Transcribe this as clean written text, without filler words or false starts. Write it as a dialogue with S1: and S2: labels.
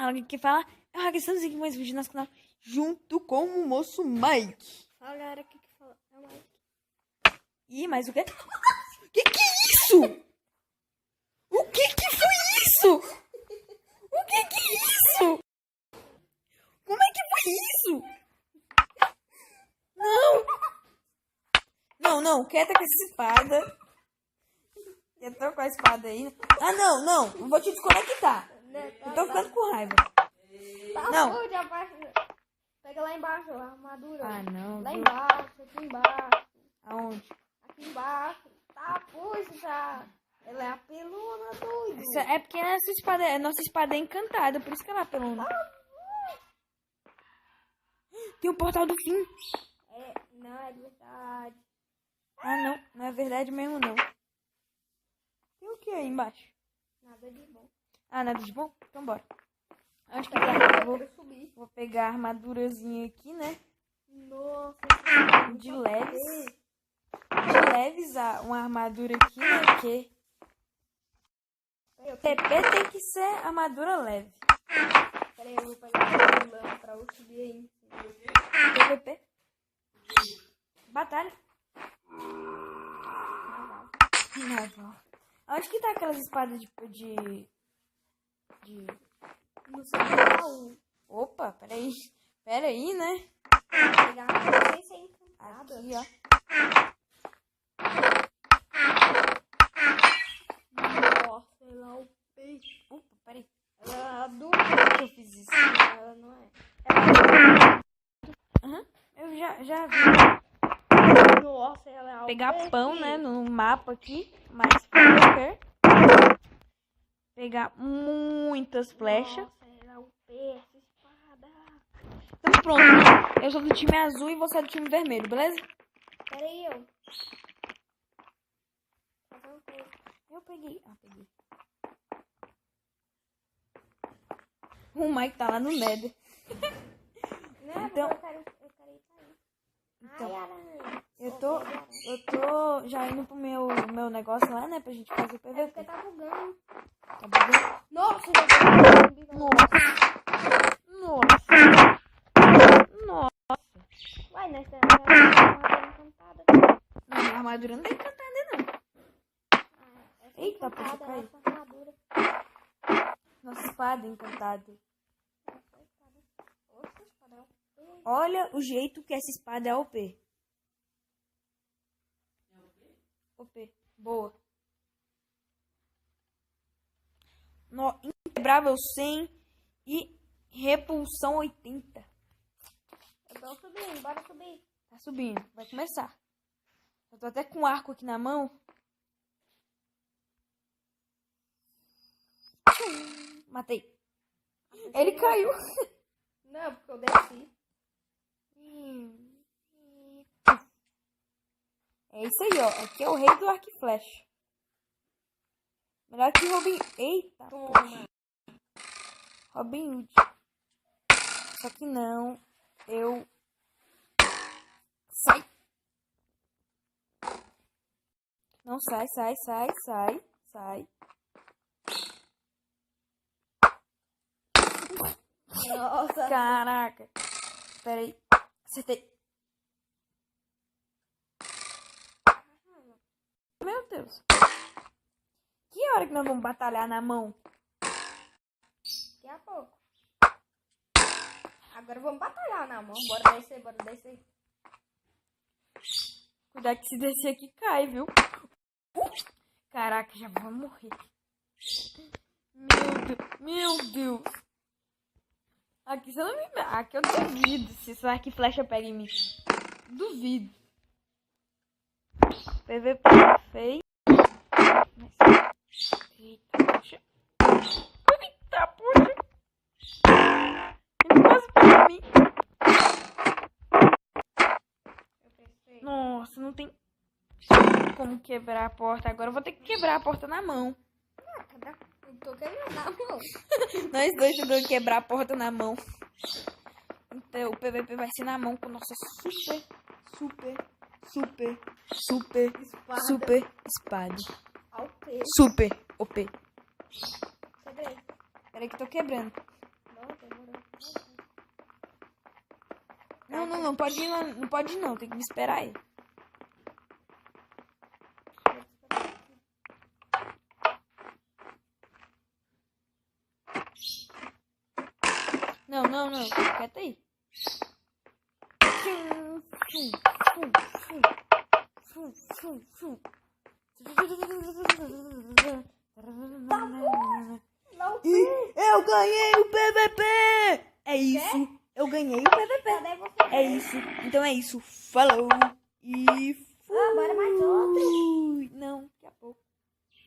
S1: Alguém quer falar? Eu estamos aqui com mais um vídeo no nosso canal, junto com o moço Mike.
S2: Fala, galera, o que fala? É o Mike.
S1: Ih, mas o que? Que é isso? O que foi isso? O que é isso? Como é que foi isso? Não, quieta com essa espada. Quieta com a espada aí. Ah, não, eu vou te desconectar. Eu tô ficando com raiva. Não.
S2: Pega lá embaixo, a armadura.
S1: Ah, não.
S2: Lá embaixo, aqui embaixo.
S1: Aonde?
S2: Aqui embaixo. Tá, puxa, já. Ela é apelona, doido.
S1: É porque nossa espada é encantada, por isso que ela é apelona. Tem o portal do fim.
S2: Não é verdade.
S1: Ah, não é verdade mesmo, não. Tem o que aí embaixo?
S2: Nada de bom.
S1: Ah, nada de bom? Então bora. Acho que tá. Vou pegar a armadurazinha aqui, né?
S2: Nossa.
S1: De leves. De leves, uma armadura aqui, né? Porque TP tem que ser armadura leve.
S2: Peraí, eu vou pegar o lama pra eu subir aí.
S1: PVP. Batalha. Naval. Onde que tá aquelas espadas de...
S2: No seu baú.
S1: Opa, peraí, né?
S2: Pegar a não sei se é encantada.
S1: Aqui, ó.
S2: Nossa, ela é o peixe.
S1: Opa, peraí.
S2: Ela é adulta.
S1: Por que eu fiz isso?
S2: Ela não é.
S1: Aham. Eu já vi.
S2: Nossa, ela é o
S1: Pegar
S2: peixe.
S1: pão, né, no mapa aqui, mas qualquer. Pegar muitas flechas.
S2: Nossa, ela é o peixe, espada.
S1: Então pronto, né? Eu sou do time azul e você é do time vermelho, beleza?
S2: Pera aí, eu.
S1: Eu peguei. Ah, peguei. O Mike tá lá no Nether.
S2: Não,
S1: Então-
S2: eu quero ir pra aí.
S1: Então,
S2: Ai, aranha.
S1: eu tô já indo pro meu negócio lá, né, pra gente fazer o
S2: É porque
S1: PVP.
S2: tá bugando.
S1: Tá bugando?
S2: Nossa, já tá
S1: Nossa.
S2: Uai, nessa armadura encantada.
S1: Não, minha armadura não tá encantada, não.
S2: Essa
S1: Eita,
S2: encantada,
S1: poxa, caiu.
S2: essa armadura.
S1: Nossa espada encantada.
S2: Essa espada. Nossa, espada é o peixe.
S1: Olha o jeito que essa espada é OP. OP. Boa. Inquebrável 100 e repulsão 80.
S2: Eu tô subindo, bora subir.
S1: Tá subindo. Vai começar. Eu tô até com um arco aqui na mão. Matei. Ele caiu.
S2: Não, porque eu desci.
S1: É isso aí, ó. Aqui é o rei do arco e flecha. Melhor que Robin... Eita,
S2: Toma.
S1: Robin Hood. Só que não. Eu... Sai. Não, sai.
S2: Nossa.
S1: Caraca. Pera aí. Acertei. Meu Deus. Que hora que nós vamos batalhar na mão?
S2: Daqui a pouco. Agora vamos batalhar na mão. Bora descer.
S1: Cuidado que se descer aqui cai, viu? Caraca, já vou morrer. Meu Deus. Aqui você não me... Aqui eu duvido se esse arco e flecha pega em mim. Duvido. PVP feio. Eita, puxa. Ele quase pegou em mim.
S2: Eu pensei.
S1: Nossa, não tem como quebrar a porta. Agora eu vou ter que quebrar a porta na mão.
S2: Eu tô quebrando na mão.
S1: Nós dois tentando quebrar a porta na mão. Então o PVP vai ser na mão com nossa super espada.
S2: Ao peixe.
S1: Super OP.
S2: Quebrei.
S1: Peraí que eu tô quebrando. Não pode ir lá, não pode ir não, tem que me esperar aí. Não, quieta aí. Eu ganhei o PVP! É isso, eu ganhei o PVP.
S2: Cadê você?
S1: É isso, então é isso. Falou e fui.
S2: Ah, bora mais outro.